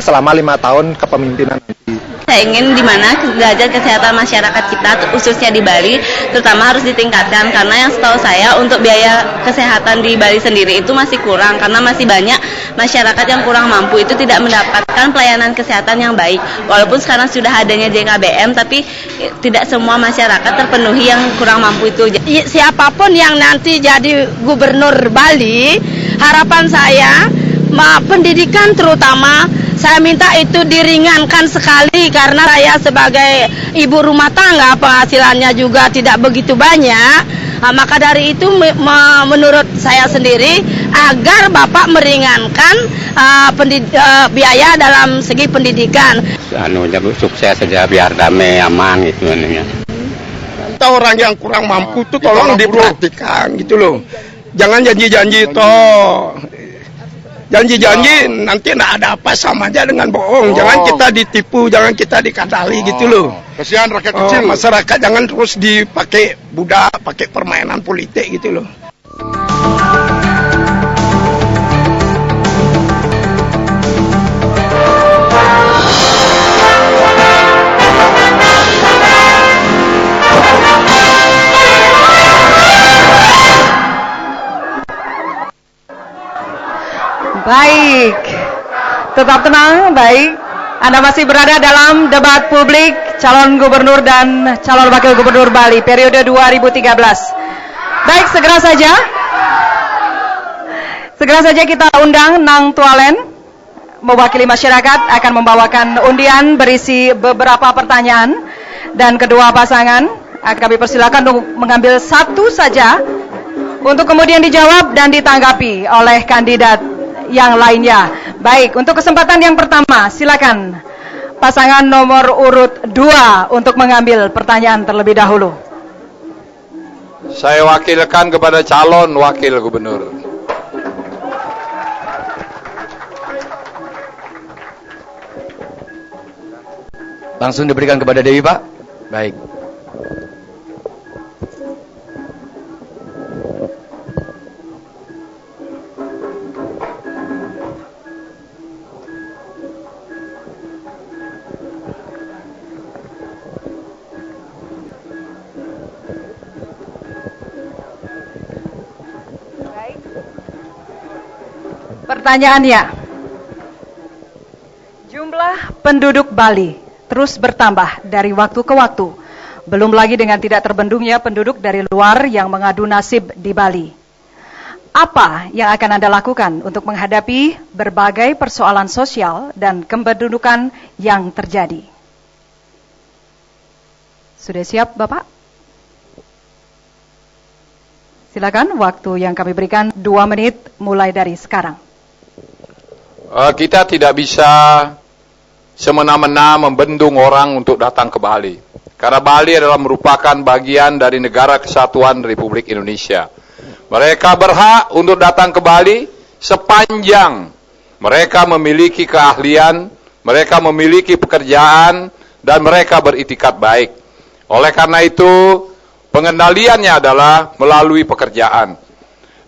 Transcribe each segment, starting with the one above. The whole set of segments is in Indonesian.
selama 5 tahun kepemimpinan nanti. Saya ingin di mana derajat kesehatan masyarakat kita, khususnya di Bali, terutama harus ditingkatkan karena yang setahu saya untuk biaya kesehatan di Bali sendiri itu masih kurang karena masih banyak masyarakat yang kurang mampu itu tidak mendapatkan pelayanan kesehatan yang baik. Walaupun sekarang sudah adanya JKBM, tapi tidak semua masyarakat terpenuhi yang kurang mampu itu. Siapapun yang nanti jadi gubernur Bali, harapan saya pendidikan terutama saya minta itu diringankan sekali karena saya sebagai ibu rumah tangga penghasilannya juga tidak begitu banyak. Maka dari itu menurut saya sendiri agar Bapak meringankan biaya dalam segi pendidikan. Sukses saja biar damai aman gitu ya. Kita orang yang kurang mampu tuh tolong diperhatikan gitu loh. Jangan janji-janji toh. Janji-janji nanti nggak ada apa sama aja dengan bohong. Jangan kita ditipu, jangan kita dikadali gitu loh. Kasihan rakyat kecil. Masyarakat jangan terus dipakai budak, pakai permainan politik gitu loh. Baik, tetap tenang, baik. Anda masih berada dalam debat publik calon gubernur dan calon wakil gubernur Bali periode 2013. Baik, segera saja kita undang Nang Tualen mewakili masyarakat akan membawakan undian berisi beberapa pertanyaan dan kedua pasangan kami persilakan untuk mengambil satu saja untuk kemudian dijawab dan ditanggapi oleh kandidat yang lainnya. Baik, untuk kesempatan yang pertama, silakan pasangan nomor urut 2 untuk mengambil pertanyaan terlebih dahulu. Saya wakilkan kepada calon wakil gubernur. Langsung diberikan kepada Dewi, Pak. Baik. Pertanyaannya, jumlah penduduk Bali terus bertambah dari waktu ke waktu. Belum lagi dengan tidak terbendungnya penduduk dari luar yang mengadu nasib di Bali. Apa yang akan Anda lakukan untuk menghadapi berbagai persoalan sosial dan kependudukan yang terjadi? Sudah siap, Bapak? Silakan, waktu yang kami berikan 2 menit mulai dari sekarang. Kita tidak bisa semena-mena membendung orang untuk datang ke Bali. Karena Bali adalah merupakan bagian dari Negara Kesatuan Republik Indonesia. Mereka berhak untuk datang ke Bali sepanjang mereka memiliki keahlian, mereka memiliki pekerjaan, dan mereka beritikat baik. Oleh karena itu, pengendaliannya adalah melalui pekerjaan.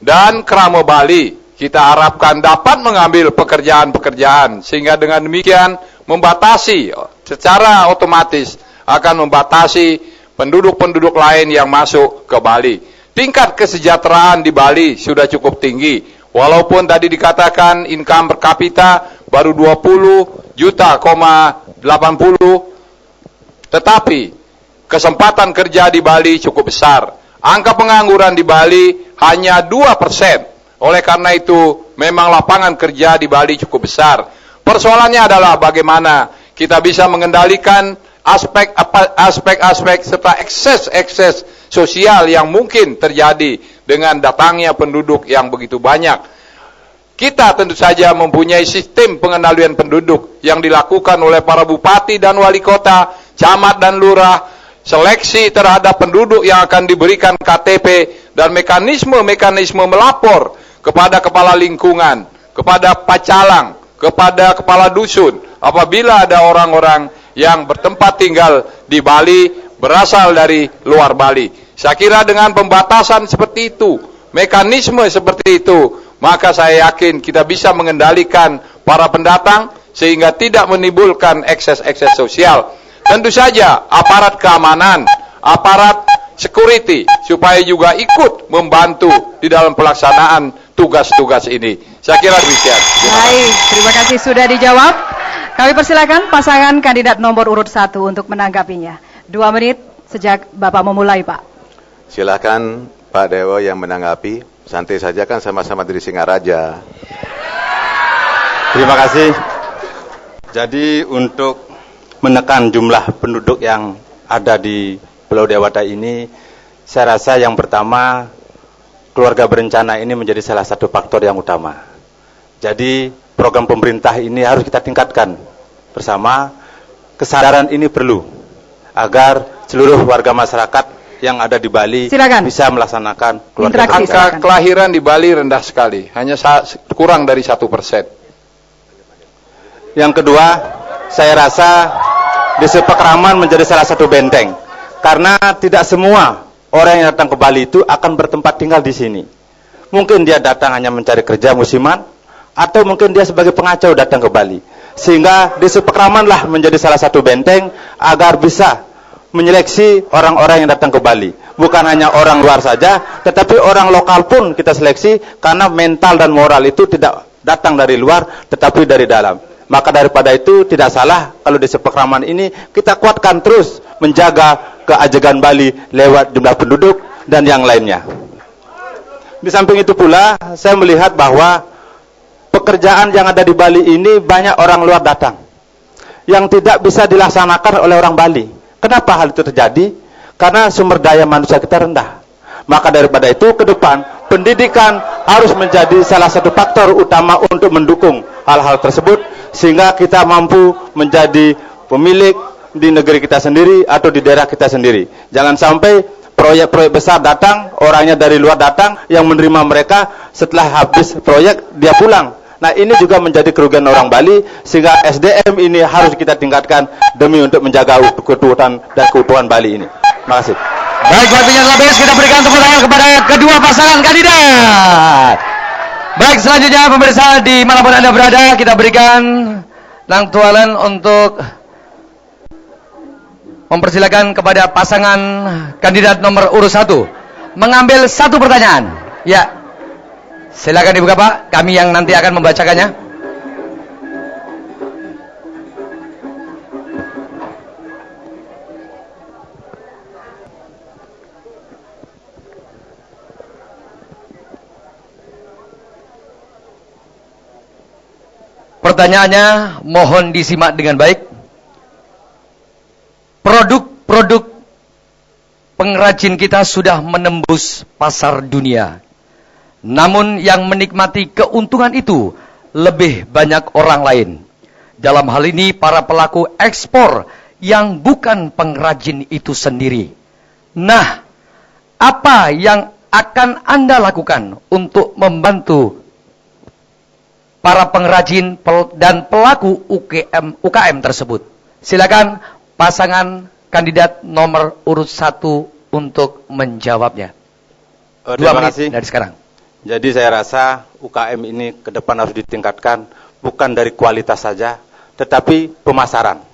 Dan Krama Bali kita harapkan dapat mengambil pekerjaan-pekerjaan, sehingga dengan demikian membatasi secara otomatis akan membatasi penduduk-penduduk lain yang masuk ke Bali. Tingkat kesejahteraan di Bali sudah cukup tinggi, walaupun tadi dikatakan income per kapita baru 20 juta, 80, tetapi kesempatan kerja di Bali cukup besar. Angka pengangguran di Bali hanya 2%. Oleh karena itu, memang lapangan kerja di Bali cukup besar. Persoalannya adalah bagaimana kita bisa mengendalikan aspek-aspek serta ekses sosial yang mungkin terjadi dengan datangnya penduduk yang begitu banyak. Kita tentu saja mempunyai sistem pengendalian penduduk yang dilakukan oleh para bupati dan wali kota, camat dan lurah, seleksi terhadap penduduk yang akan diberikan KTP, dan mekanisme melapor kepada kepala lingkungan, kepada pacalang, kepada kepala dusun, apabila ada orang-orang yang bertempat tinggal di Bali berasal dari luar Bali. Saya kira dengan pembatasan seperti itu, mekanisme seperti itu, maka saya yakin kita bisa mengendalikan para pendatang sehingga tidak menimbulkan ekses-ekses sosial. Tentu saja aparat keamanan, aparat security supaya juga ikut membantu di dalam pelaksanaan tugas-tugas ini. Saya kira demikian. Baik, terima kasih sudah dijawab. Kami persilakan pasangan kandidat nomor urut 1 untuk menanggapinya. 2 menit sejak Bapak memulai, Pak. Silakan Pak Dewo yang menanggapi. Santai saja, kan sama-sama dari Singaraja. Terima kasih. Jadi untuk menekan jumlah penduduk yang ada di Pulau Dewata ini, saya rasa yang pertama, keluarga berencana ini menjadi salah satu faktor yang utama. Jadi program pemerintah ini harus kita tingkatkan bersama. Kesadaran ini perlu agar seluruh warga masyarakat yang ada di Bali bisa melaksanakan keluarga berencana. Angka kelahiran di Bali rendah sekali, hanya kurang dari 1%. Yang kedua, saya rasa Desa Pakraman menjadi salah satu benteng, karena tidak semua orang yang datang ke Bali itu akan bertempat tinggal di sini. Mungkin dia datang hanya mencari kerja musiman, atau mungkin dia sebagai pengacau datang ke Bali. Sehingga Desa Pakramanlah menjadi salah satu benteng agar bisa menyeleksi orang-orang yang datang ke Bali. Bukan hanya orang luar saja, tetapi orang lokal pun kita seleksi, karena mental dan moral itu tidak datang dari luar, tetapi dari dalam. Maka daripada itu tidak salah kalau Desa Pakraman ini kita kuatkan terus menjaga keajegan Bali lewat jumlah penduduk dan yang lainnya. Di samping itu pula saya melihat bahwa pekerjaan yang ada di Bali ini banyak orang luar datang yang tidak bisa dilaksanakan oleh orang Bali. Kenapa hal itu terjadi? Karena sumber daya manusia kita rendah. Maka daripada itu ke depan pendidikan harus menjadi salah satu faktor utama untuk mendukung hal-hal tersebut, sehingga kita mampu menjadi pemilik di negeri kita sendiri atau di daerah kita sendiri. Jangan sampai proyek-proyek besar datang, orangnya dari luar datang, yang menerima mereka setelah habis proyek dia pulang. Nah, ini juga menjadi kerugian orang Bali, sehingga SDM ini harus kita tingkatkan demi untuk menjaga keutuhan dan keutuhan Bali ini. Terima kasih. Baik, waktunya telah habis, kita berikan tepuk tangan kepada kedua pasangan kandidat. Baik, selanjutnya pemirsa dimanapun Anda berada, kita berikan Nang Tualen untuk mempersilakan kepada pasangan kandidat nomor urut 1 mengambil 1 pertanyaan. Ya, silakan dibuka Pak, kami yang nanti akan membacakannya. Pertanyaannya mohon disimak dengan baik. Produk-produk pengrajin kita sudah menembus pasar dunia. Namun yang menikmati keuntungan itu lebih banyak orang lain. Dalam hal ini para pelaku ekspor yang bukan pengrajin itu sendiri. Nah, apa yang akan Anda lakukan untuk membantu para pengrajin dan pelaku UKM tersebut? Silakan pasangan kandidat nomor urut 1 untuk menjawabnya. 2 menit dari sekarang. Jadi saya rasa UKM ini ke depan harus ditingkatkan, bukan dari kualitas saja, tetapi pemasaran.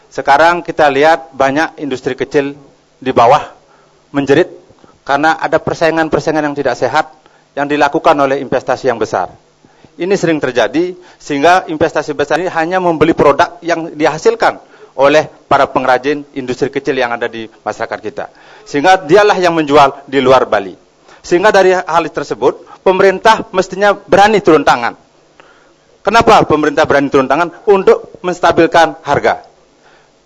Sekarang kita lihat banyak industri kecil di bawah menjerit karena ada persaingan-persaingan yang tidak sehat yang dilakukan oleh investasi yang besar. Ini sering terjadi, sehingga investasi besar ini hanya membeli produk yang dihasilkan oleh para pengrajin industri kecil yang ada di masyarakat kita. Sehingga dialah yang menjual di luar Bali. Sehingga dari hal tersebut, pemerintah mestinya berani turun tangan. Kenapa pemerintah berani turun tangan? Untuk menstabilkan harga.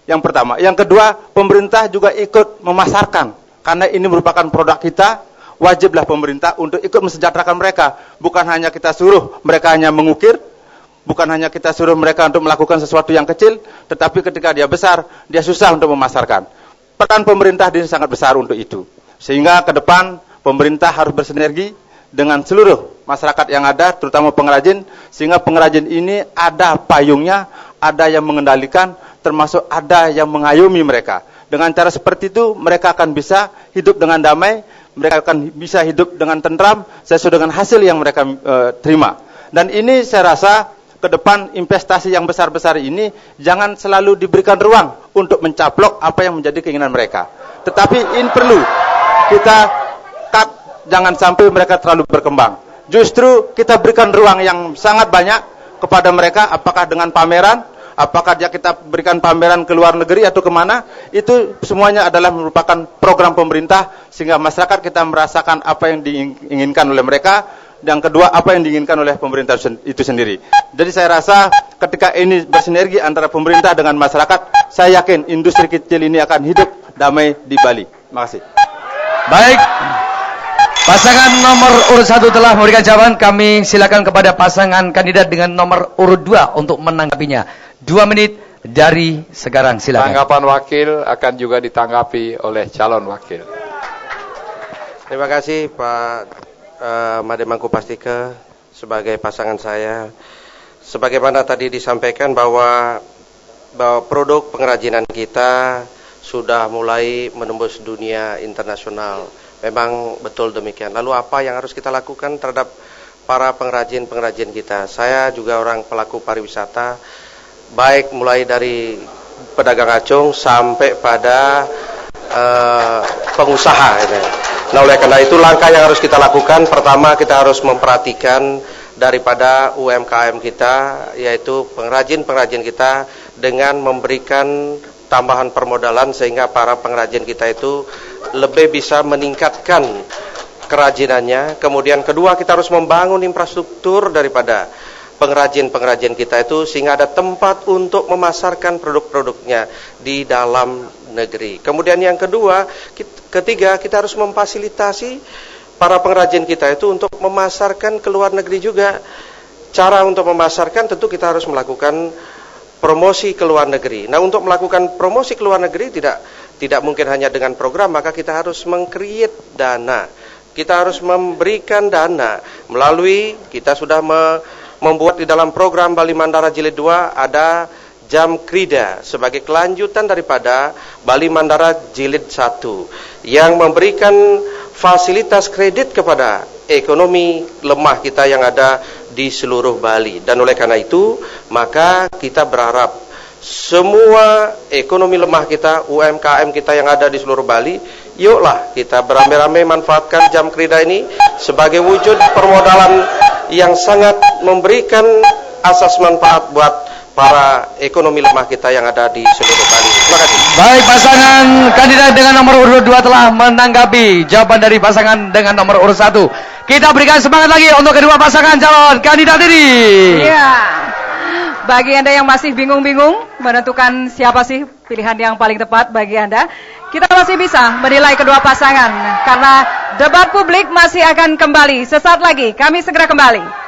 Yang pertama. Yang kedua, pemerintah juga ikut memasarkan. Karena ini merupakan produk kita, wajiblah pemerintah untuk ikut mensejahterakan mereka. Bukan hanya kita suruh mereka hanya mengukir, bukan hanya kita suruh mereka untuk melakukan sesuatu yang kecil, tetapi ketika dia besar, dia susah untuk memasarkan. Peran pemerintah ini sangat besar untuk itu. Sehingga ke depan pemerintah harus bersinergi dengan seluruh masyarakat yang ada, terutama pengrajin, sehingga pengrajin ini ada payungnya, ada yang mengendalikan, termasuk ada yang mengayomi mereka. Dengan cara seperti itu, mereka akan bisa hidup dengan damai, mereka akan bisa hidup dengan tentram sesuai dengan hasil yang mereka terima. Dan ini saya rasa ke depan investasi yang besar-besar ini jangan selalu diberikan ruang untuk mencaplok apa yang menjadi keinginan mereka. Tetapi ini perlu kita cut, jangan sampai mereka terlalu berkembang. Justru kita berikan ruang yang sangat banyak kepada mereka, apakah dengan pameran, apakah kita berikan pameran ke luar negeri atau kemana, itu semuanya adalah merupakan program pemerintah sehingga masyarakat kita merasakan apa yang diinginkan oleh mereka. Yang kedua, apa yang diinginkan oleh pemerintah itu sendiri. Jadi saya rasa ketika ini bersinergi antara pemerintah dengan masyarakat, saya yakin industri kecil ini akan hidup damai di Bali. Terima kasih. Baik, pasangan nomor urut 1 telah memberikan jawaban. Kami silakan kepada pasangan kandidat dengan nomor urut 2 untuk menanggapinya. 2 menit dari sekarang, silakan. Tanggapan wakil akan juga ditanggapi oleh calon wakil. Terima kasih Pak Made Mangkupastika sebagai pasangan saya. Sebagaimana tadi disampaikan bahwa produk pengrajinan kita sudah mulai menembus dunia internasional. Memang betul demikian. Lalu apa yang harus kita lakukan terhadap para pengrajin-pengrajin kita? Saya juga orang pelaku pariwisata, baik mulai dari pedagang acung sampai pada pengusaha. Nah, oleh karena itu langkah yang harus kita lakukan, pertama kita harus memperhatikan daripada UMKM kita, yaitu pengrajin-pengrajin kita dengan memberikan tambahan permodalan sehingga para pengrajin kita itu lebih bisa meningkatkan kerajinannya. Kemudian kedua, kita harus membangun infrastruktur daripada pengrajin-pengrajin kita itu sehingga ada tempat untuk memasarkan produk-produknya di dalam negeri. Kemudian yang ketiga, kita harus memfasilitasi para pengrajin kita itu untuk memasarkan ke luar negeri juga. Cara untuk memasarkan tentu kita harus melakukan promosi ke luar negeri. Nah, untuk melakukan promosi ke luar negeri tidak mungkin hanya dengan program, maka kita harus meng-create dana. Kita harus memberikan dana melalui kita sudah membuat di dalam program Bali Mandara Jilid 2 ada Jam Krida sebagai kelanjutan daripada Bali Mandara Jilid 1 yang memberikan fasilitas kredit kepada ekonomi lemah kita yang ada di seluruh Bali. Dan oleh karena itu, maka kita berharap semua ekonomi lemah kita, UMKM kita yang ada di seluruh Bali, yuklah kita beramai-ramai manfaatkan Jam Krida ini sebagai wujud permodalan yang sangat memberikan asas manfaat buat para ekonomi lemah kita yang ada di seluruh Bali. Terima kasih. Baik, pasangan kandidat dengan nomor urut 2 telah menanggapi jawaban dari pasangan dengan nomor urut 1. Kita berikan semangat lagi untuk kedua pasangan calon kandidat ini. Iya. Bagi Anda yang masih bingung-bingung menentukan siapa sih pilihan yang paling tepat bagi Anda, kita masih bisa menilai kedua pasangan karena debat publik masih akan kembali. Sesaat lagi kami segera kembali.